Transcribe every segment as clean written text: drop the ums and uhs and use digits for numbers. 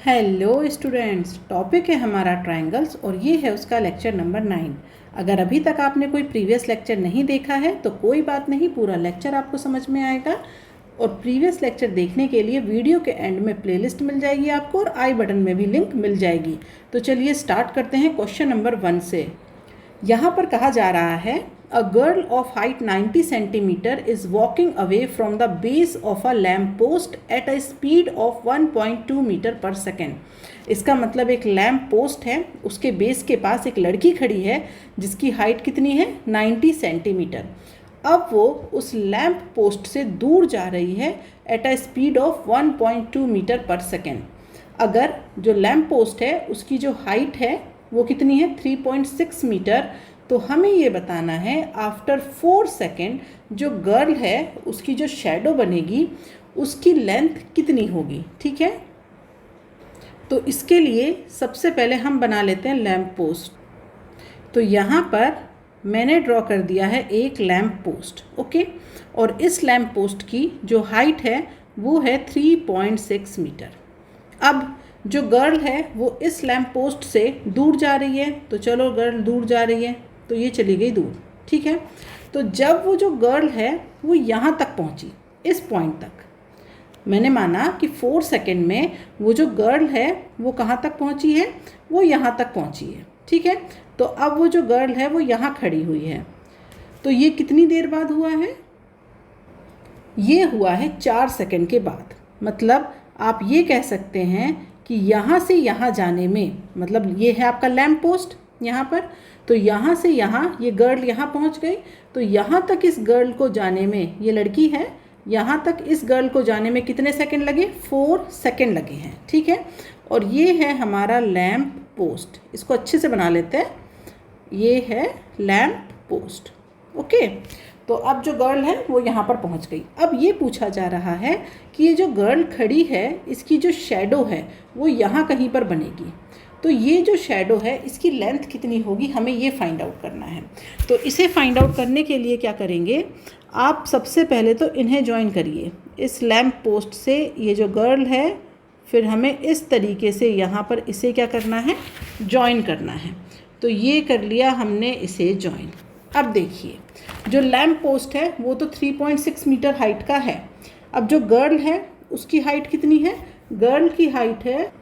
Hello students, topic है हमारा triangles और ये है उसका लेक्चर नंबर 9। अगर अभी तक आपने कोई प्रीवियस लेक्चर नहीं देखा है तो कोई बात नहीं, पूरा लेक्चर आपको समझ में आएगा। और प्रीवियस लेक्चर देखने के लिए वीडियो के एंड में प्लेलिस्ट मिल जाएगी आपको और आई बटन में भी लिंक मिल जाएगी। तो चलिए स्टार्ट करते हैं क्वेश्चन नंबर 1 से। यहाँ पर कहा जा रहा है a girl of height 90 centimetre is walking away from the base of a lamp post at a speed of 1.2 metre per second. इसका मतलब एक लैम्प पोस्ट है, उसके बेस के पास एक लड़की खड़ी है जिसकी हाइट कितनी है 90 सेंटीमीटर। अब वो उस लैम्प पोस्ट से दूर जा रही है at a speed of 1.2 metre per second. अगर जो लैम्प पोस्ट है उसकी जो हाइट है वो कितनी है 3.6 मीटर, तो हमें ये बताना है आफ्टर 4 सेकेंड जो गर्ल है उसकी जो शैडो बनेगी उसकी लेंथ कितनी होगी। ठीक है, तो इसके लिए सबसे पहले हम बना लेते हैं लैम्प पोस्ट। तो यहाँ पर मैंने ड्रॉ कर दिया है एक लैम्प पोस्ट, ओके। और इस लैम्प पोस्ट की जो हाइट है वो है 3.6 मीटर। अब जो गर्ल है वो इस लैम्प पोस्ट से दूर जा रही है, तो चलो गर्ल दूर जा रही है तो ये चली गई दूर। ठीक है, तो जब वो जो गर्ल है वो यहाँ तक पहुँची, इस पॉइंट तक, मैंने माना कि 4 सेकेंड में वो जो गर्ल है वो कहाँ तक पहुँची है, वो यहाँ तक पहुँची है। ठीक है, तो अब वो जो गर्ल है वो यहाँ खड़ी हुई है, तो ये कितनी देर बाद हुआ है, ये हुआ है 4 सेकेंड के बाद। मतलब आप ये कह सकते हैं कि यहाँ से यहाँ जाने में, मतलब ये है आपका लैम्प पोस्ट यहाँ पर, तो यहाँ से यहाँ ये गर्ल यहाँ पहुँच गई, तो यहाँ तक इस गर्ल को जाने में, ये लड़की है, यहाँ तक इस गर्ल को जाने में कितने सेकंड लगे, 4 सेकंड लगे हैं। ठीक है, और ये है हमारा लैम्प पोस्ट, इसको अच्छे से बना लेते हैं, ये है लैम्प पोस्ट, ओके। तो अब जो गर्ल है वो यहाँ पर पहुँच गई। अब ये पूछा जा रहा है कि ये जो गर्ल खड़ी है इसकी जो शैडो है वो यहाँ कहीं पर बनेगी, तो ये जो शैडो है इसकी लेंथ कितनी होगी, हमें ये फाइंड आउट करना है। तो इसे फाइंड आउट करने के लिए क्या करेंगे, आप सबसे पहले तो इन्हें ज्वाइन करिए, इस लैम्प पोस्ट से ये जो गर्ल है, फिर हमें इस तरीके से यहाँ पर इसे क्या करना है, ज्वाइन करना है। तो ये कर लिया हमने इसे ज्वाइन। अब देखिए जो लैम्प पोस्ट है वो तो 3.6 मीटर हाइट का है। अब जो गर्ल है उसकी हाइट कितनी है, गर्ल की हाइट है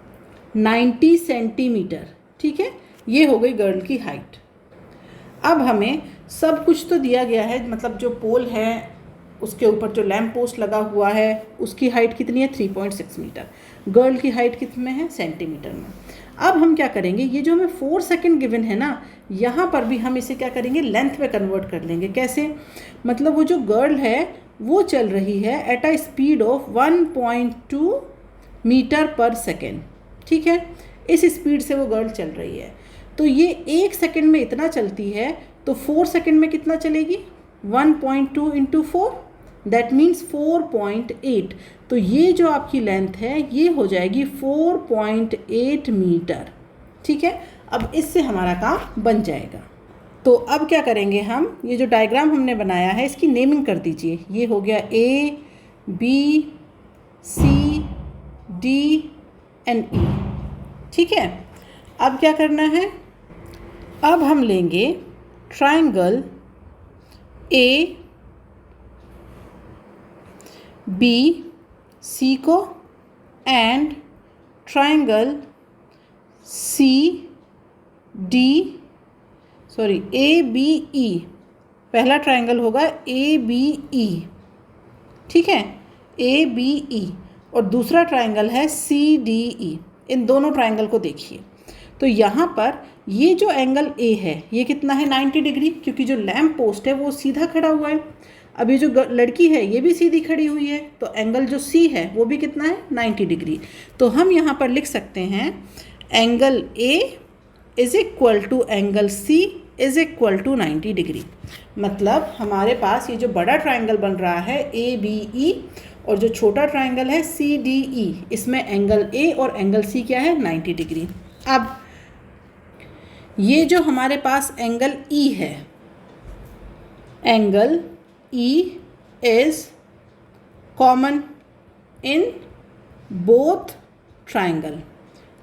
90 सेंटीमीटर। ठीक है, ये हो गई गर्ल की हाइट। अब हमें सब कुछ तो दिया गया है, मतलब जो पोल है उसके ऊपर जो लैम्प पोस्ट लगा हुआ है उसकी हाइट कितनी है 3.6 मीटर, गर्ल की हाइट कितने में है, सेंटीमीटर में। अब हम क्या करेंगे, ये जो हमें 4 सेकेंड गिवन है ना, यहाँ पर भी हम इसे क्या करेंगे, लेंथ में कन्वर्ट कर लेंगे। कैसे, मतलब वो जो गर्ल है वो चल रही है at a speed of 1.2 metre per second. ठीक है, इस स्पीड से वो गर्ल चल रही है, तो ये 1 सेकेंड में इतना चलती है, तो 4 सेकेंड में कितना चलेगी, 1.2 इंटू 4, दैट मीन्स 4.8। तो ये जो आपकी लेंथ है ये हो जाएगी 4.8 मीटर। ठीक है, अब इससे हमारा काम बन जाएगा। तो अब क्या करेंगे हम, ये जो डायग्राम हमने बनाया है इसकी नेमिंग कर दीजिए। ये हो गया A, B, C, D and E। ठीक है, अब क्या करना है, अब हम लेंगे ट्रायंगल A, B, C को and triangle C, D, sorry A, B, E। पहला ट्रायंगल होगा A, B, E। ठीक है, A, B, E, और दूसरा ट्रायंगल है C, D, E। इन दोनों ट्रायंगल को देखिए, तो यहाँ पर ये जो एंगल A है ये कितना है 90 डिग्री, क्योंकि जो लैम्प पोस्ट है वो सीधा खड़ा हुआ है। अब ये जो लड़की है ये भी सीधी खड़ी हुई है, तो एंगल जो C है वो भी कितना है 90 डिग्री। तो हम यहाँ पर लिख सकते हैं angle A is equal to angle C is equal to 90 degree. मतलब हमारे पास ये जो बड़ा ट्रायंगल बन रहा है ABE और जो छोटा ट्रायंगल है CDE, इसमें एंगल A और एंगल C क्या है 90 डिग्री। अब ये जो हमारे पास एंगल E है, angle E is common in both triangle.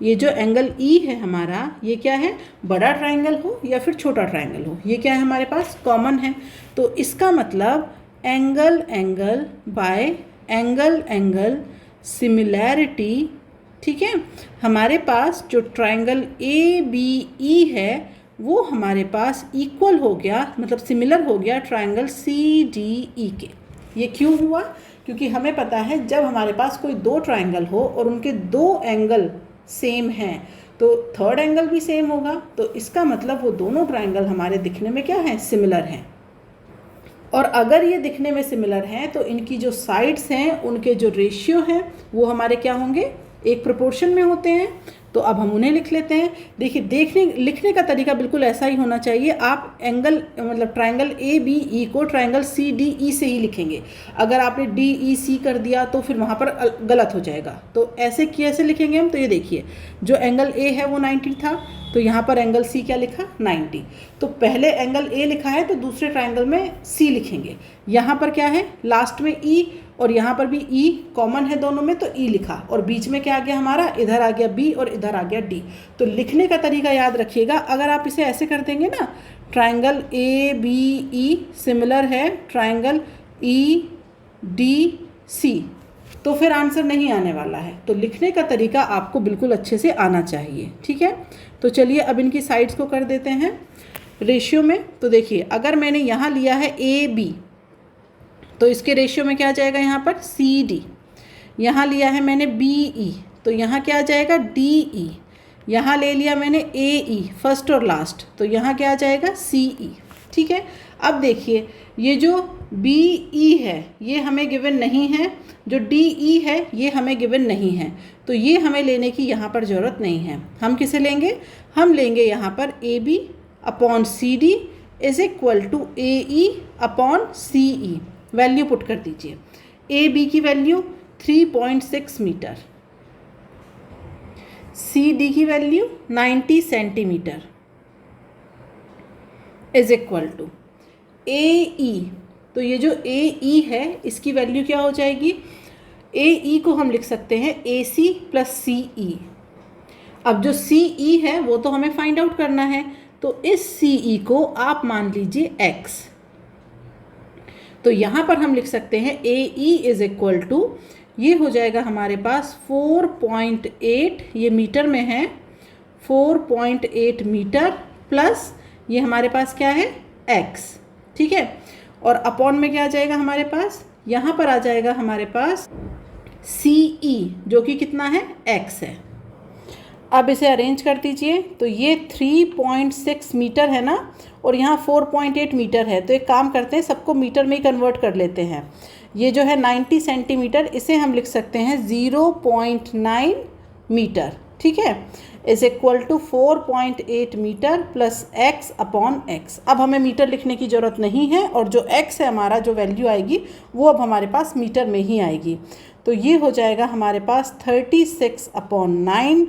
ये जो एंगल ई है हमारा, ये क्या है, बड़ा ट्राइंगल हो या फिर छोटा ट्राइंगल हो, ये क्या है हमारे पास कॉमन है। तो इसका मतलब angle angle by angle angle similarity, ठीक है, हमारे पास जो ट्राइंगल ए बी ई है वो हमारे पास इक्वल हो गया, मतलब सिमिलर हो गया ट्राइंगल सी डी ई के। ये क्यों हुआ? क्योंकि हमें पता है जब हमारे पास कोई दो ट्राइंगल हो और उनके दो एंगल सेम हैं तो थर्ड एंगल भी सेम होगा, तो इसका मतलब वो दोनों ट्राइंगल हमारे दिखने में क्या हैं, सिमिलर हैं। और अगर ये दिखने में सिमिलर हैं तो इनकी जो साइड्स हैं उनके जो रेशियो हैं वो हमारे क्या होंगे, एक प्रोपोर्शन में होते हैं। तो अब हम उन्हें लिख लेते हैं। देखिए लिखने का तरीका बिल्कुल ऐसा ही होना चाहिए। आप एंगल मतलब ट्राइंगल ए बी ई को ट्राइंगल सी डी ई से ही लिखेंगे। अगर आपने डी ई सी कर दिया तो फिर वहाँ पर गलत हो जाएगा। तो ऐसे कैसे लिखेंगे हम, तो ये देखिए जो एंगल ए है वो 90 था, तो यहाँ पर एंगल सी क्या लिखा, 90। तो पहले एंगल ए लिखा है तो दूसरे ट्राइंगल में सी लिखेंगे। यहाँ पर क्या है, लास्ट में ई और यहाँ पर भी ई कॉमन है दोनों में, तो ई लिखा, और बीच में क्या आ गया हमारा, इधर आ गया बी और इधर आ गया डी। तो लिखने का तरीका याद रखिएगा। अगर आप इसे ऐसे कर देंगे ना, triangle A B E similar है ट्राइंगल ई डी सी, तो फिर आंसर नहीं आने वाला है। तो लिखने का तरीका आपको बिल्कुल अच्छे से आना चाहिए, ठीक है। तो चलिए अब इनकी साइड्स को कर देते हैं रेशियो में। तो देखिए अगर मैंने यहाँ लिया है ए बी तो इसके रेशियो में क्या आ जाएगा, यहाँ पर सी डी। यहाँ लिया है मैंने बी ई तो यहाँ क्या आ जाएगा, डी ई। यहाँ ले लिया मैंने ए ई फर्स्ट और लास्ट, तो यहाँ क्या आ जाएगा, सी ई, ठीक है। अब देखिए ये जो बी ई है ये हमें गिवन नहीं है, जो डी ई है ये हमें गिवन नहीं है, तो ये हमें लेने की यहाँ पर ज़रूरत नहीं है। हम किसे लेंगे, हम लेंगे यहाँ पर A B upon C D is equal to A E upon C E. Value put कर दीजिए। ए बी की वैल्यू 3.6 मीटर, सी डी की value 90 centimetre is equal to A E. तो ये जो ए ई है इसकी वैल्यू क्या हो जाएगी, ए ई को हम लिख सकते हैं ए सी प्लस सी ई। अब जो सी ई है वो तो हमें फाइंड आउट करना है, तो इस सी ई को आप मान लीजिए एक्स। तो यहाँ पर हम लिख सकते हैं ए ई इज इक्वल टू, ये हो जाएगा हमारे पास 4.8, ये मीटर में है, 4.8 मीटर प्लस ये हमारे पास क्या है, एक्स, ठीक है। और अपॉन में क्या आ जाएगा हमारे पास, यहाँ पर आ जाएगा हमारे पास सी ई जो कि कितना है, एक्स है। अब इसे अरेंज कर दीजिए। तो ये 3.6 मीटर है ना, और यहाँ 4.8 मीटर है, तो एक काम करते हैं सबको मीटर में ही कन्वर्ट कर लेते हैं। ये जो है 90 सेंटीमीटर, इसे हम लिख सकते हैं 0.9 मीटर, ठीक है, is equal to 4.8 metre plus x upon x. अब हमें मीटर लिखने की ज़रूरत नहीं है, और जो एक्स है हमारा, जो वैल्यू आएगी वो अब हमारे पास मीटर में ही आएगी। तो ये हो जाएगा हमारे पास 36/9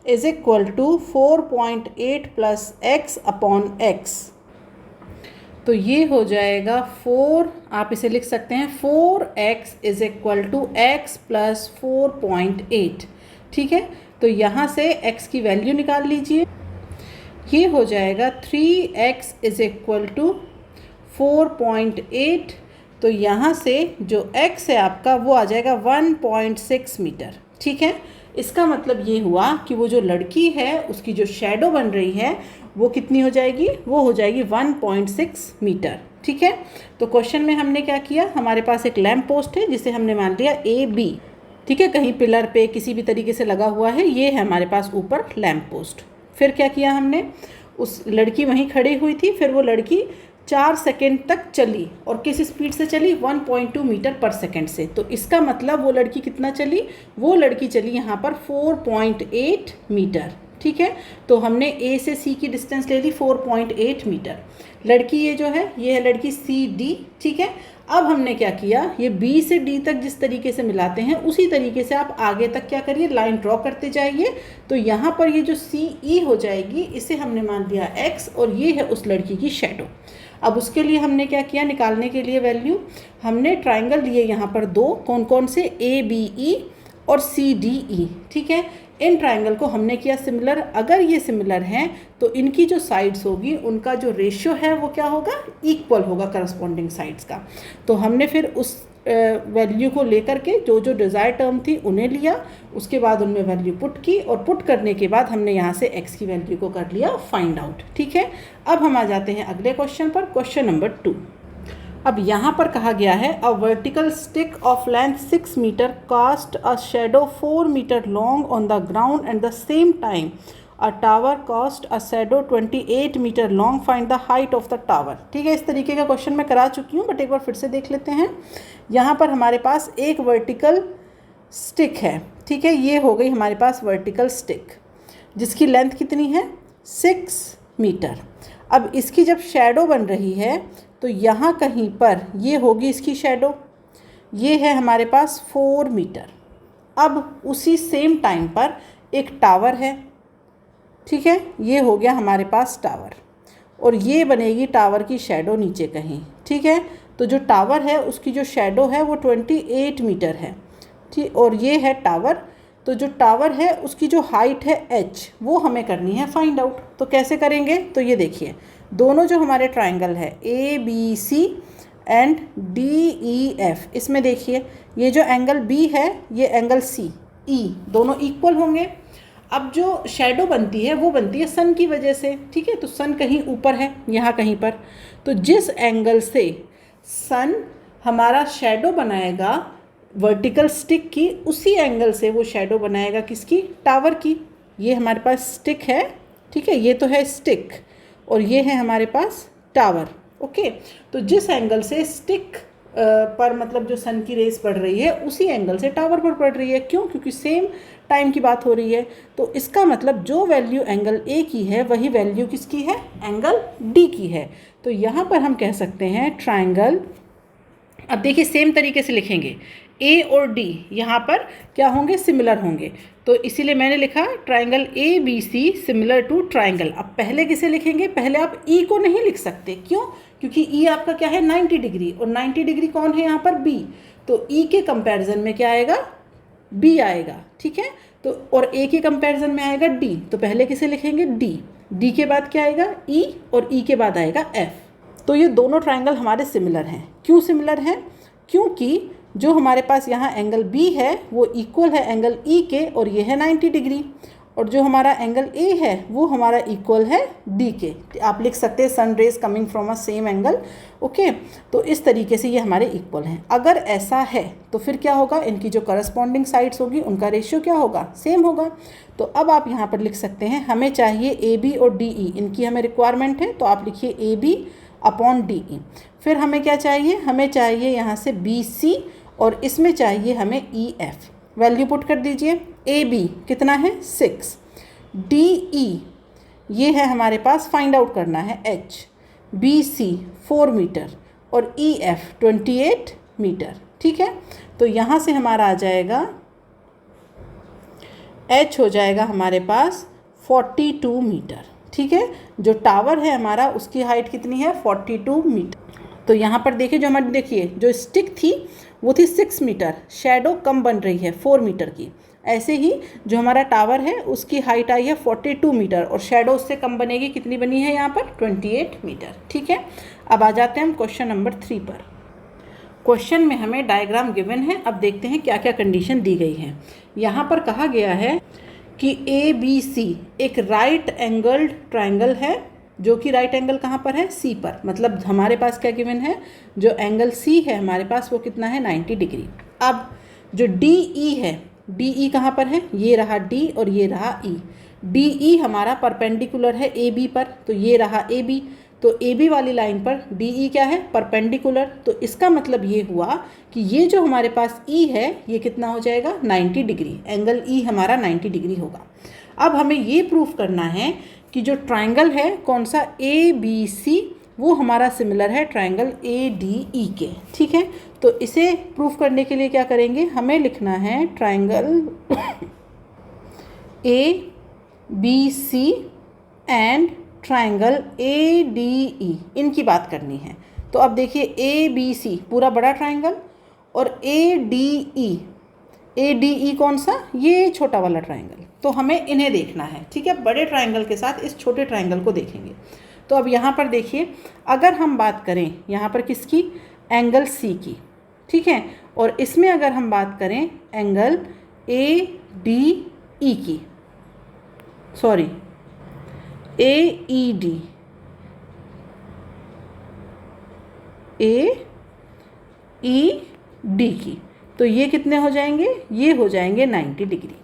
is equal to 4.8 plus x upon x. तो ये हो जाएगा 4, आप इसे लिख सकते हैं 4x is equal to x plus 4.8, ठीक है। तो यहाँ से x की वैल्यू निकाल लीजिए। ये हो जाएगा 3x इज इक्वल टू 4.8, तो यहाँ से जो x है आपका वो आ जाएगा 1.6 मीटर, ठीक है। इसका मतलब ये हुआ कि वो जो लड़की है उसकी जो शैडो बन रही है वो कितनी हो जाएगी, वो हो जाएगी 1.6 मीटर, ठीक है। तो क्वेश्चन में हमने क्या किया, हमारे पास एक लैम्प पोस्ट है जिसे हमने मान लिया ए बी, ठीक है, कहीं पिलर पे किसी भी तरीके से लगा हुआ है, ये है हमारे पास ऊपर लैम्प पोस्ट। फिर क्या किया हमने, उस लड़की वहीं खड़ी हुई थी, फिर वो लड़की 4 सेकेंड तक चली, और किस स्पीड से चली, 1.2 मीटर पर सेकेंड से। तो इसका मतलब वो लड़की कितना चली, वो लड़की चली यहाँ पर 4.8 मीटर, ठीक है। तो हमने ए से सी की डिस्टेंस ले ली 4.8 मीटर। लड़की ये जो है ये है लड़की सी डी, ठीक है। अब हमने क्या किया, ये बी से डी तक जिस तरीके से मिलाते हैं उसी तरीके से आप आगे तक क्या करिए, लाइन ड्रॉ करते जाइए। तो यहाँ पर ये जो सी ई हो जाएगी इसे हमने मान लिया एक्स, और ये है उस लड़की की शेडो। अब उसके लिए हमने क्या किया, निकालने के लिए वैल्यू, हमने ट्राइंगल लिए यहाँ पर दो, कौन कौन से, ए बी ई और सी डी ई, ठीक है। इन ट्राइंगल को हमने किया सिमिलर। अगर ये सिमिलर हैं तो इनकी जो साइड्स होगी उनका जो रेशियो है वो क्या होगा, इक्वल होगा करस्पॉन्डिंग साइड्स का। तो हमने फिर उस वैल्यू को लेकर के जो जो डिज़ायर टर्म थी उन्हें लिया, उसके बाद उनमें वैल्यू पुट की, और पुट करने के बाद हमने यहाँ से x की वैल्यू को कर लिया फाइंड आउट। ठीक है, अब हम आ जाते हैं अगले क्वेश्चन पर, क्वेश्चन नंबर 2। अब यहाँ पर कहा गया है a vertical stick of length 6 metre cast a shadow 4 metre long on the ground at the same time a tower cast a shadow 28 metre long, find the height of the tower. ठीक है, इस तरीके का question मैं करा चुकी हूँ, but एक बार फिर से देख लेते हैं। यहाँ पर हमारे पास एक वर्टिकल स्टिक है। ठीक है, ये हो गई हमारे पास वर्टिकल स्टिक जिसकी लेंथ कितनी है, 6 मीटर। अब इसकी जब शेडो बन रही है तो यहाँ कहीं पर ये होगी इसकी शेडो, ये है हमारे पास 4 मीटर। अब उसी सेम टाइम पर एक टावर है। ठीक है, ये हो गया हमारे पास टावर, और ये बनेगी टावर की शेडो नीचे कहीं। ठीक है, तो जो टावर है उसकी जो शेडो है वो 28 मीटर है। ठीक, और ये है टावर। तो जो टावर है उसकी जो हाइट है h, वो हमें करनी है फाइंड आउट। तो कैसे करेंगे, तो ये देखिए, दोनों जो हमारे ट्राइंगल है ABC एंड DEF, इसमें देखिए ये जो एंगल B है ये एंगल CE, दोनों इक्वल होंगे। अब जो शेडो बनती है वो बनती है सन की वजह से। ठीक है, तो सन कहीं ऊपर है, यहाँ कहीं पर, तो जिस एंगल से सन हमारा शेडो बनाएगा वर्टिकल स्टिक की, उसी एंगल से वो शेडो बनाएगा किसकी, टावर की। ये हमारे पास स्टिक है। ठीक है, ये तो है स्टिक और ये है हमारे पास टावर। ओके, तो जिस एंगल से स्टिक पर मतलब जो सन की रेस पड़ रही है उसी एंगल से टावर पर पड़ रही है। क्यों, क्योंकि सेम टाइम की बात हो रही है। तो इसका मतलब जो वैल्यू एंगल ए की है वही वैल्यू किसकी है, एंगल डी की है। तो यहाँ पर हम कह सकते हैं ट्राइंगल, अब देखिए सेम तरीके से लिखेंगे, ए और डी यहाँ पर क्या होंगे, सिमिलर होंगे। तो इसीलिए मैंने लिखा triangle ABC similar to triangle. अब पहले किसे लिखेंगे, पहले आप ई को नहीं लिख सकते। क्यों, क्योंकि ई आपका क्या है 90 डिग्री, और 90 डिग्री कौन है यहाँ पर, बी। तो ई के कंपैरिजन में क्या आएगा, बी आएगा। ठीक है, तो और ए के कंपैरिजन में आएगा डी, तो पहले किसे लिखेंगे, डी। डी के बाद क्या आएगा, ई, और ई के बाद आएगा एफ। तो ये दोनों ट्राइंगल हमारे सिमिलर हैं। क्यों सिमिलर हैं, क्योंकि जो हमारे पास यहाँ एंगल B है वो इक्वल है एंगल E के, और ये है 90 डिग्री, और जो हमारा एंगल A है वो हमारा इक्वल है D के। आप लिख सकते हैं sun rays coming from a same angle. Okay, तो इस तरीके से ये हमारे इक्वल हैं। अगर ऐसा है तो फिर क्या होगा, इनकी जो करस्पॉन्डिंग साइड्स होगी उनका रेशियो क्या होगा, सेम होगा। तो अब आप यहाँ पर लिख सकते हैं हमें चाहिए AB और DE, इनकी हमें रिक्वायरमेंट है, तो आप लिखिए AB अपॉन DE। फिर हमें क्या चाहिए, हमें चाहिए यहाँ से BC, और इसमें चाहिए हमें EF। वैल्यू पुट कर दीजिए, AB कितना है 6, DE ये है हमारे पास फाइंड आउट करना है H, BC 4 मीटर और EF 28 मीटर। ठीक है, तो यहाँ से हमारा आ जाएगा H हो जाएगा हमारे पास 42 मीटर। ठीक है, जो टावर है हमारा उसकी हाइट कितनी है 42 मीटर। तो यहाँ पर देखिए जो हमारी, देखिए जो स्टिक थी वो थी 6 मीटर, शेडो कम बन रही है 4 मीटर की। ऐसे ही जो हमारा टावर है उसकी हाइट आई है 42 मीटर, और शेडो उससे कम बनेगी, कितनी बनी है यहाँ पर 28 मीटर। ठीक है, अब आ जाते हैं हम क्वेश्चन नंबर 3 पर। क्वेश्चन में हमें डायग्राम गिवन है। अब देखते हैं क्या क्या कंडीशन दी गई है। यहाँ पर कहा गया है कि ABC एक राइट एंगल्ड ट्राइंगल है, जो कि राइट एंगल कहाँ पर है, C पर। मतलब हमारे पास क्या गिवन है, जो एंगल C है हमारे पास वो कितना है 90 डिग्री। अब जो DE है, DE कहाँ पर है, ये रहा D और ये रहा E। DE हमारा परपेंडिकुलर है AB पर, तो ये रहा AB। तो AB वाली लाइन पर DE क्या है, परपेंडिकुलर। तो इसका मतलब ये हुआ कि ये जो हमारे पास E है ये कितना हो जाएगा 90 डिग्री, एंगल E हमारा 90 डिग्री होगा। अब हमें ये प्रूफ करना है कि जो ट्राइंगल है कौन सा, ABC, वो हमारा सिमिलर है ट्राइंगल ADE के। ठीक है, तो इसे प्रूफ करने के लिए क्या करेंगे, हमें लिखना है triangle ABC and triangle ADE, इनकी बात करनी है। तो अब देखिए ABC पूरा बड़ा ट्राइंगल, और ADE कौन सा, ये छोटा वाला ट्राइंगल। तो हमें इन्हें देखना है, ठीक है। बड़े ट्राइंगल के साथ इस छोटे ट्राइंगल को देखेंगे। तो अब यहाँ पर देखिए, अगर हम बात करें यहाँ पर किसकी, एंगल सी की, ठीक है, और इसमें अगर हम बात करें एंगल ए डी ई की, सॉरी ए ई डी, ए ई डी की, तो ये कितने हो जाएंगे, ये हो जाएंगे 90 डिग्री।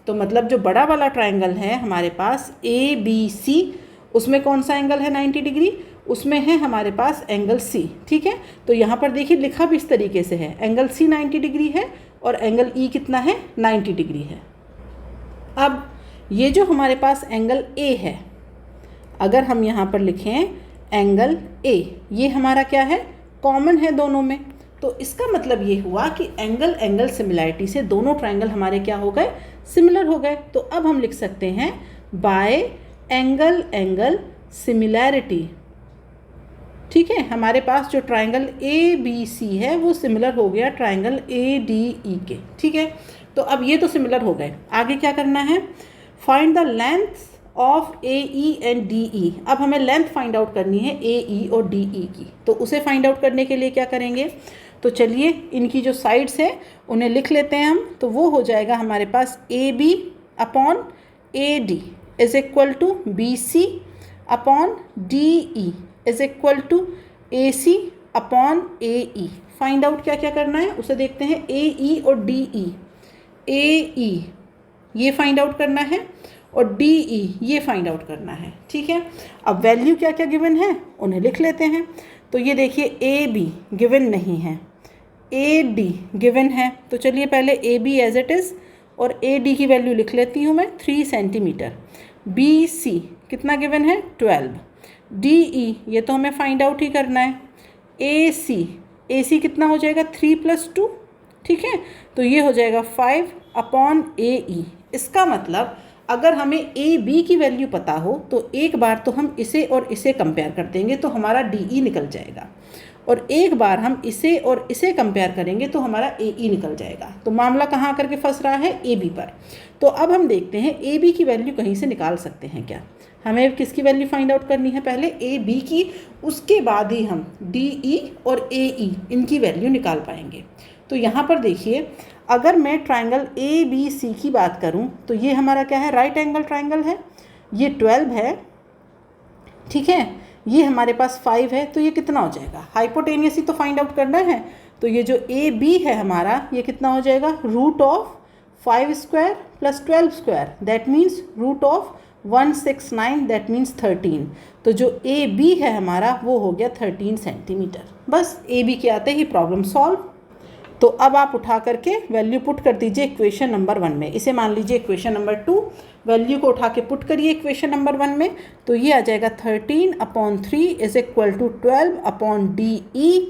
तो मतलब जो बड़ा वाला ट्राइंगल है हमारे पास ए बी सी, उसमें कौन सा एंगल है 90 डिग्री, उसमें है हमारे पास एंगल सी, ठीक है। तो यहाँ पर देखिए लिखा भी इस तरीके से है, एंगल सी 90 डिग्री है और एंगल ई कितना है, 90 डिग्री है। अब ये जो हमारे पास एंगल ए है, अगर हम यहाँ पर लिखें एंगल ए, ये हमारा क्या है, कॉमन है दोनों में। तो इसका मतलब ये हुआ कि एंगल एंगल सिमिलैरिटी से दोनों ट्राइंगल हमारे क्या हो गए, सिमिलर हो गए। तो अब हम लिख सकते हैं बाय एंगल एंगल सिमिलैरिटी, ठीक है। हमारे पास जो ट्राइंगल ए बी सी है वो सिमिलर हो गया ट्राइंगल ए डी ई के, ठीक है। तो अब ये तो सिमिलर हो गए, आगे क्या करना है, find the length of A E and D E. अब हमें लेंथ फाइंड आउट करनी है ए ई और डी ई की। तो उसे फाइंड आउट करने के लिए क्या करेंगे, तो चलिए इनकी जो साइड्स है उन्हें लिख लेते हैं हम। तो वो हो जाएगा हमारे पास A B upon A D is equal to B C upon D E is equal to A C upon A E. Find out क्या क्या करना है उसे देखते हैं, ए ई और डी ई, ए ई ये फाइंड आउट करना है और डी ई ये फाइंड आउट करना है, ठीक है। अब वैल्यू क्या क्या गिवन है उन्हें लिख लेते हैं। तो ये देखिए ए बी गिवन नहीं है, ए डी गिवन है, तो चलिए पहले A B as it is और ए डी की वैल्यू लिख लेती हूँ मैं 3 सेंटीमीटर। बी सी कितना गिवन है 12, डी ई ये तो हमें फाइंड आउट ही करना है, ए सी कितना हो जाएगा 3 + 2, ठीक है। तो ये हो जाएगा 5 अपॉन ए ई। इसका मतलब अगर हमें ए बी की वैल्यू पता हो तो एक बार तो हम इसे और इसे कंपेयर कर देंगे तो हमारा डी ई निकल जाएगा, और एक बार हम इसे और इसे कंपेयर करेंगे तो हमारा ए ई निकल जाएगा। तो मामला कहाँ आकर के फंस रहा है, ए बी पर। तो अब हम देखते हैं ए बी की वैल्यू कहीं से निकाल सकते हैं क्या। हमें किसकी वैल्यू फाइंड आउट करनी है, पहले ए बी की, उसके बाद ही हम डी ई और ए ई इनकी वैल्यू निकाल पाएंगे। तो यहाँ पर देखिए, अगर मैं ट्राइंगल ए बी सी की बात करूँ तो ये हमारा क्या है, राइट एंगल ट्राइंगल है, ये 12 है, ठीक है, ये हमारे पास 5 है, तो ये कितना हो जाएगा, हाइपोटेनियस ही तो फाइंड आउट करना है। तो ये जो ए बी है हमारा ये कितना हो जाएगा, √5² + 12², दैट मीन्स √169, दैट मीन्स 13। तो जो ए बी है हमारा वो हो गया 13 सेंटीमीटर। बस ए बी के आते ही प्रॉब्लम सॉल्व। तो अब आप उठा करके वैल्यू पुट कर दीजिए इक्वेशन नंबर 1 में। इसे मान लीजिए इक्वेशन नंबर 2, वैल्यू को उठा के पुट करिए इक्वेशन नंबर 1 में। तो ये आ जाएगा 13/3 is equal to 12/DE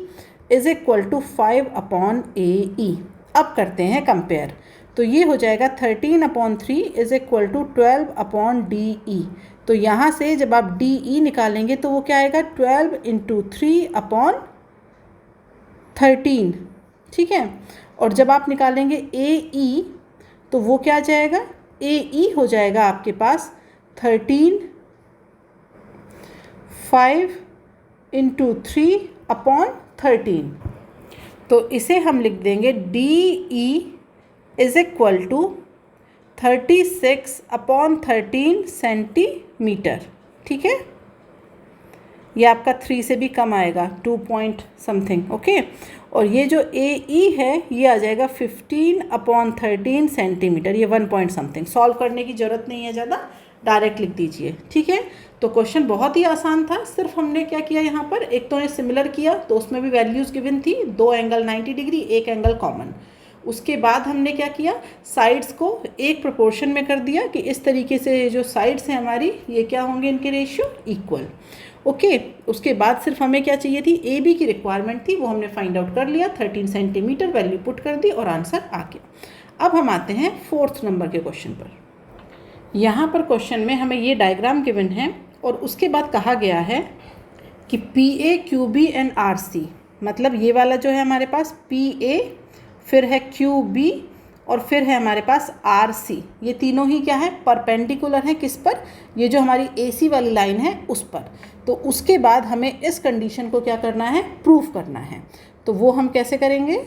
is equal to 5/AE। अब करते हैं कंपेयर। तो ये हो जाएगा 13/3 इज इक्वल टू 12/DE। तो यहाँ से जब आप DE निकालेंगे तो वो क्या आएगा, 12 × 3/13, ठीक है। और जब आप निकालेंगे AE तो वो क्या जाएगा, AE हो जाएगा आपके पास 13 5 × 3/13। तो इसे हम लिख देंगे DE is equal to 36/13 centimetre, ठीक है। ये आपका 3 से भी कम आएगा, 2 पॉइंट समथिंग, ओके। और ये जो AE है ये आ जाएगा 15/13 सेंटीमीटर, ये 1 पॉइंट समथिंग। सॉल्व करने की ज़रूरत नहीं है ज़्यादा, डायरेक्ट लिख दीजिए, ठीक है। तो क्वेश्चन बहुत ही आसान था, सिर्फ हमने क्या किया यहाँ पर, एक तो ने सिमिलर किया तो उसमें भी वैल्यूज़ गिवन थी, 2 एंगल 90 डिग्री, 1 एंगल कॉमन। उसके बाद हमने क्या किया, साइड्स को एक प्रोपोर्शन में कर दिया कि इस तरीके से जो साइड्स हैं हमारी ये क्या होंगे, इनके रेशियो इक्वल, ओके। उसके बाद सिर्फ हमें क्या चाहिए थी, ए बी की रिक्वायरमेंट थी, वो हमने फाइंड आउट कर लिया, 13 सेंटीमीटर वैल्यू पुट कर दी और आंसर आ गया। अब हम आते हैं 4th नंबर के क्वेश्चन पर। यहाँ पर क्वेश्चन में हमें ये डायग्राम गिवन है और उसके बाद कहा गया है कि PA QB एंड RC, मतलब ये वाला जो है हमारे पास PA, फिर है QB और फिर है हमारे पास आर सी। ये तीनों ही क्या है, परपेंडिकुलर है किस पर, ये जो हमारी ए सी वाली लाइन है उस पर। तो उसके बाद हमें इस कंडीशन को क्या करना है, प्रूफ करना है। तो वो हम कैसे करेंगे,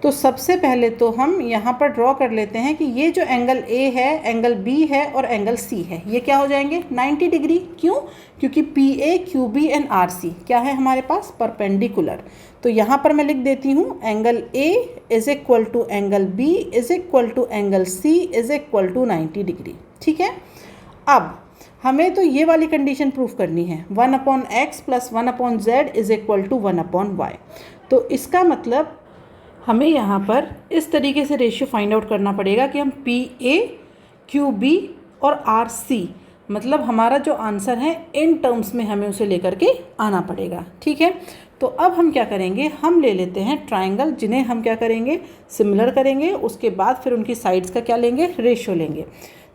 तो सबसे पहले तो हम यहाँ पर ड्रॉ कर लेते हैं कि ये जो एंगल ए है, एंगल बी है और एंगल सी है, ये क्या हो जाएंगे 90 डिग्री। क्यों, क्योंकि P A Q B and R C क्या है हमारे पास, परपेंडिकुलर। तो यहाँ पर मैं लिख देती हूँ angle A is equal to angle B is equal to angle C is equal to 90 degree. ठीक है, अब हमें तो ये वाली कंडीशन प्रूफ करनी है, 1/x plus 1/z is equal to 1/y। तो इसका मतलब हमें यहाँ पर इस तरीके से रेशियो फाइंड आउट करना पड़ेगा कि हम पी ए क्यू बी और आर सी, मतलब हमारा जो आंसर है इन टर्म्स में हमें उसे लेकर के आना पड़ेगा। ठीक है, तो अब हम क्या करेंगे, हम ले लेते हैं ट्राइंगल, जिन्हें हम क्या करेंगे, सिमिलर करेंगे। उसके बाद फिर उनकी साइड्स का क्या लेंगे, रेशियो लेंगे।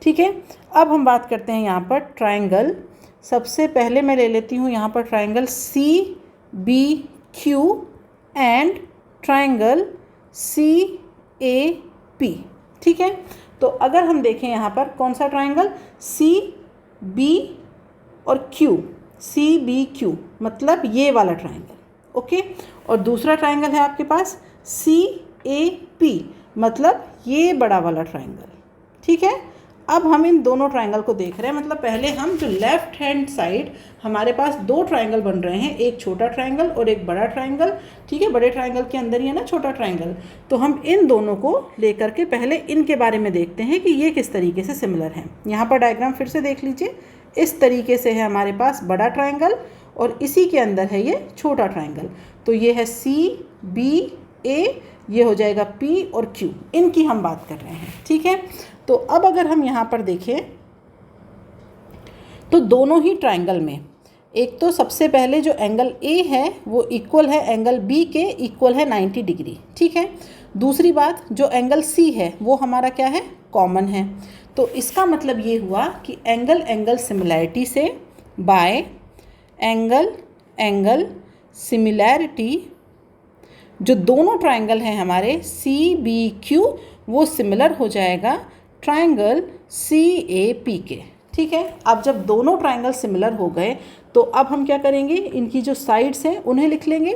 ठीक है, अब हम बात करते हैं यहाँ पर ट्राइंगल। सबसे पहले मैं ले लेती हूँ यहाँ पर triangle C B Q and triangle C A P. ठीक है, तो अगर हम देखें यहाँ पर कौन सा ट्राइंगल, सी बी और क्यू, सी बी क्यू मतलब ये वाला ट्राइंगल। ओके, और दूसरा ट्राइंगल है आपके पास सी ए पी, मतलब ये बड़ा वाला ट्राइंगल। ठीक है, अब हम इन दोनों ट्राइंगल को देख रहे हैं, मतलब पहले हम जो लेफ्ट हैंड साइड हमारे पास दो ट्राइंगल बन रहे हैं, एक छोटा ट्राइंगल और एक बड़ा ट्राइंगल। ठीक है, बड़े ट्राइंगल के अंदर ही है ना छोटा ट्राइंगल। तो हम इन दोनों को लेकर के पहले इनके बारे में देखते हैं कि ये किस तरीके से सिमिलर हैं। यहाँ पर डायग्राम फिर से देख लीजिए, इस तरीके से है हमारे पास बड़ा ट्राइंगल और इसी के अंदर है ये छोटा ट्राइंगल। तो ये है सी बी ए, ये हो जाएगा पी और क्यू, इनकी हम बात कर रहे हैं। ठीक है, तो अब अगर हम यहाँ पर देखें तो दोनों ही ट्राइंगल में एक तो सबसे पहले जो एंगल ए है वो इक्वल है एंगल बी के, इक्वल है 90 डिग्री। ठीक है, दूसरी बात जो एंगल सी है वो हमारा क्या है, कॉमन है। तो इसका मतलब ये हुआ कि एंगल एंगल सिमिलैरिटी से बाय एंगल एंगल सिमिलैरिटी जो दोनों ट्राइंगल हैं हमारे सी बी क्यू, वो सिमिलर हो जाएगा ट्राइंगल सी ए पी के। ठीक है, अब जब दोनों ट्राइंगल सिमिलर हो गए तो अब हम क्या करेंगे, इनकी जो साइड्स हैं उन्हें लिख लेंगे।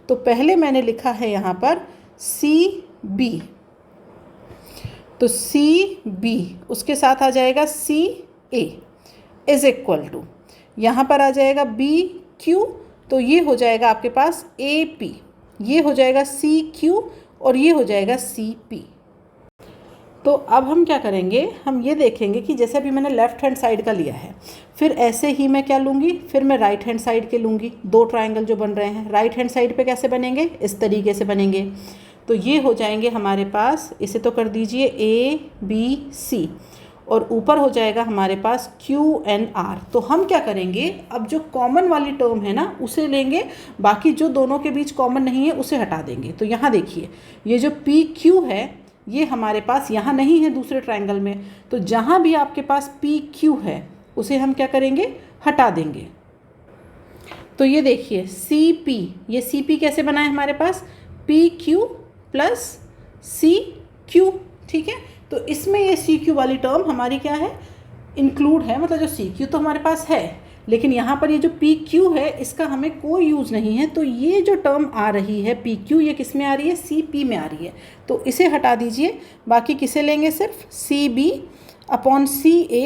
तो पहले मैंने लिखा है यहाँ पर सी बी, तो सी बी उसके साथ आ जाएगा सी ए इज इक्वल टू, यहाँ पर आ जाएगा बी क्यू, तो ये हो जाएगा आपके पास ए पी, ये हो जाएगा सी क्यू और ये हो जाएगा सी पी। तो अब हम क्या करेंगे, हम ये देखेंगे कि जैसे अभी मैंने लेफ़्ट हैंड साइड का लिया है, फिर ऐसे ही मैं क्या लूँगी, फिर मैं राइट हैंड साइड के लूँगी। दो ट्राइंगल जो बन रहे हैं राइट हैंड साइड पे कैसे बनेंगे, इस तरीके से बनेंगे। तो ये हो जाएंगे हमारे पास, इसे तो कर दीजिए ए बी सी, और ऊपर हो जाएगा हमारे पास क्यू एन आर। तो हम क्या करेंगे, अब जो कॉमन वाली टर्म है ना उसे लेंगे, बाकी जो दोनों के बीच कॉमन नहीं है उसे हटा देंगे। तो यहाँ देखिए ये जो पी क्यू है ये हमारे पास यहाँ नहीं है दूसरे ट्राइंगल में, तो जहाँ भी आपके पास पी क्यू है उसे हम क्या करेंगे, हटा देंगे। तो ये देखिए सी पी, ये सी पी कैसे बना है हमारे पास, P Q plus C Q. ठीक है, तो इसमें ये सी क्यू वाली टर्म हमारी क्या है, इंक्लूड है, मतलब जो सी क्यू तो हमारे पास है, लेकिन यहाँ पर ये जो पी क्यू है इसका हमें कोई यूज़ नहीं है। तो ये जो टर्म आ रही है पी क्यू, ये किस में आ रही है, सी पी में आ रही है। तो इसे हटा दीजिए, बाकी किसे लेंगे, सिर्फ C B upon C A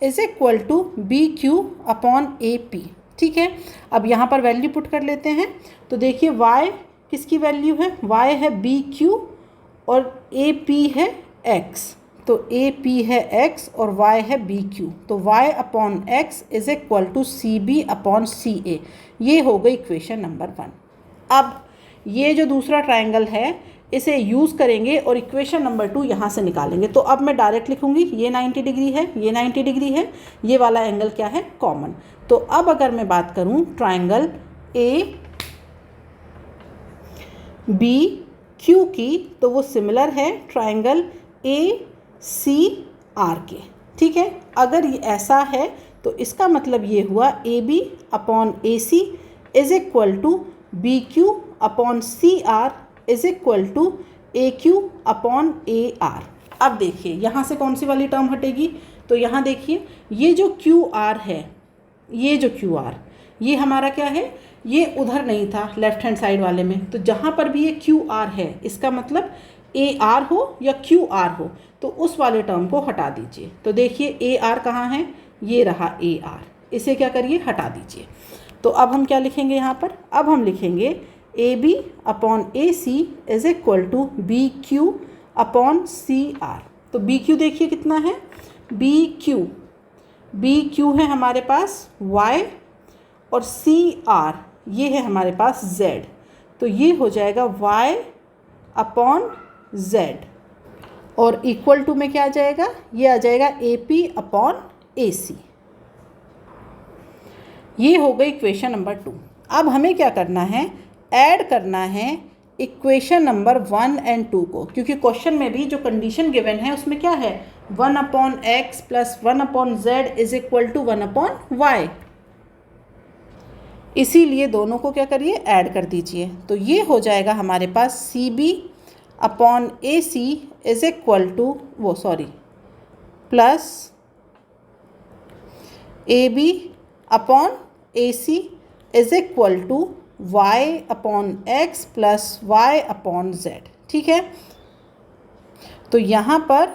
is equal to B Q upon A P. ठीक है, अब यहाँ पर वैल्यू पुट कर लेते हैं। तो देखिए y किसकी वैल्यू है, y है बी क्यू और ए पी है x, तो ए पी है x और y है बी क्यू, तो y upon x is equal to C B upon C A. ये हो गई इक्वेशन नंबर 1। अब ये जो दूसरा ट्राइंगल है इसे यूज़ करेंगे और इक्वेशन नंबर 2 यहाँ से निकालेंगे। तो अब मैं डायरेक्ट लिखूँगी, ये 90 डिग्री है, ये 90 डिग्री है, ये वाला एंगल क्या है, कॉमन। तो अब अगर मैं बात करूँ ट्राइंगल ए बी क्यू की, तो वो सिमिलर है ट्राइंगल ए सी आर के। ठीक है, अगर ये ऐसा है तो इसका मतलब ये हुआ A B upon A C is equal to B Q upon C R is equal to A Q upon A R. अब देखिए यहाँ से कौन सी वाली टर्म हटेगी, तो यहाँ देखिए ये जो क्यू आर है, ये जो क्यू आर, ये हमारा क्या है, ये उधर नहीं था लेफ्ट हैंड साइड वाले में, तो जहाँ पर भी ये क्यू आर है इसका मतलब ए आर हो या क्यू आर हो, तो उस वाले टर्म को हटा दीजिए। तो देखिए ए आर कहाँ है, ये रहा ए आर, इसे क्या करिए, हटा दीजिए। तो अब हम क्या लिखेंगे यहाँ पर, अब हम लिखेंगे A B upon A C is equal to B Q upon C R. तो बी क्यू देखिए कितना है, बी क्यू है हमारे पास y और सी आर ये है हमारे पास z, तो ये हो जाएगा y अपॉन z और इक्वल टू में क्या आ जाएगा, ये आ जाएगा ए पी अपॉन ए सी। ये हो गई इक्वेशन नंबर 2। अब हमें क्या करना है, ऐड करना है इक्वेशन नंबर 1 एंड 2 को, क्योंकि क्वेश्चन में भी जो कंडीशन गिवन है उसमें क्या है, 1 upon x plus 1 upon z is equal to 1 upon y. इसीलिए दोनों को क्या करिए, ऐड कर दीजिए। तो ये हो जाएगा हमारे पास C B upon A C is equal to plus A B upon A C is equal to y upon x plus Y upon Z. ठीक है, तो यहाँ पर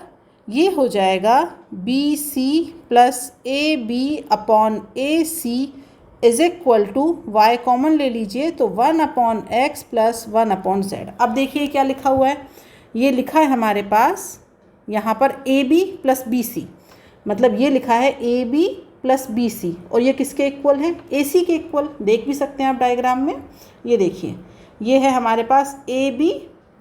ये हो जाएगा B C plus A B upon A C is equal to Y common ले लीजिए, तो 1 upon x plus 1 upon Z. अब देखिए क्या लिखा हुआ है, ये लिखा है हमारे पास यहाँ पर A B plus B C, मतलब ये लिखा है A B plus B C, और ये किसके इक्वल है, ए सी के इक्वल। देख भी सकते हैं आप डायग्राम में, ये देखिए ये है हमारे पास ए बी,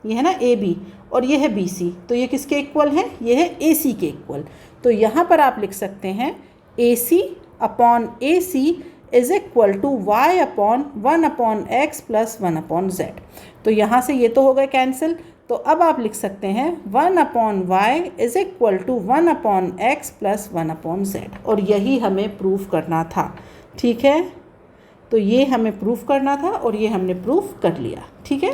ये है ना ए बी, और ये है बी सी, तो ये किसके इक्वल है, ये है ए सी के इक्वल। तो यहाँ पर आप लिख सकते हैं A C upon A C is equal to Y upon 1 upon x plus 1 upon Z. तो यहाँ से ये तो हो गए कैंसिल, तो अब आप लिख सकते हैं 1 upon y is equal to 1 upon x plus 1 upon z, और यही हमें प्रूफ करना था। ठीक है, तो ये हमें प्रूफ करना था और ये हमने प्रूफ कर लिया। ठीक है,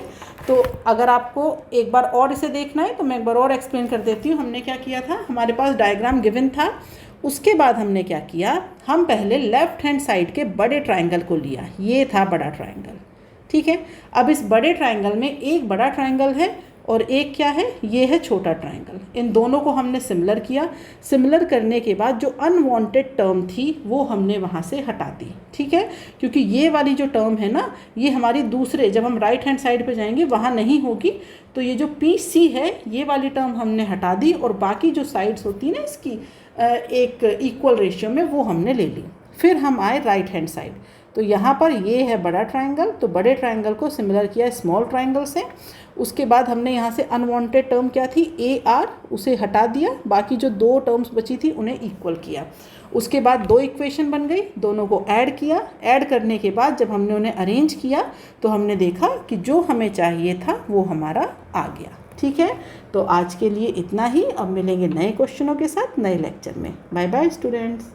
तो अगर आपको एक बार और इसे देखना है तो मैं एक बार और एक्सप्लेन कर देती हूँ। हमने क्या किया था, हमारे पास डायग्राम गिवन था, उसके बाद हमने क्या किया, हम पहले लेफ़्ट हैंड साइड के बड़े ट्रायंगल को लिया, ये था बड़ा ट्रायंगल। ठीक है, अब इस बड़े ट्रायंगल में एक बड़ा ट्रायंगल है और एक क्या है, ये है छोटा ट्रायंगल। इन दोनों को हमने सिमिलर किया, सिमिलर करने के बाद जो अनवांटेड टर्म थी वो हमने वहाँ से हटा दी। ठीक है, क्योंकि ये वाली जो टर्म है ना, ये हमारी दूसरे, जब हम राइट हैंड साइड पे जाएंगे वहाँ नहीं होगी, तो ये जो पी सी है ये वाली टर्म हमने हटा दी, और बाकी जो साइड्स होती है ना इसकी एक इक्वल रेशियो में, वो हमने ले ली। फिर हम आए राइट हैंड साइड, तो यहाँ पर ये है बड़ा ट्रायंगल, तो बड़े ट्रायंगल को सिमिलर किया स्मॉल ट्रायंगल से। उसके बाद हमने यहाँ से अनवांटेड टर्म क्या थी, ए आर, उसे हटा दिया, बाकी जो दो टर्म्स बची थी उन्हें इक्वल किया। उसके बाद दो इक्वेशन बन गई, दोनों को ऐड किया। ऐड करने के बाद जब हमने उन्हें अरेंज किया तो हमने देखा कि जो हमें चाहिए था वो हमारा आ गया। ठीक है, तो आज के लिए इतना ही। अब मिलेंगे नए क्वेश्चनों के साथ नए लेक्चर में। Bye bye students.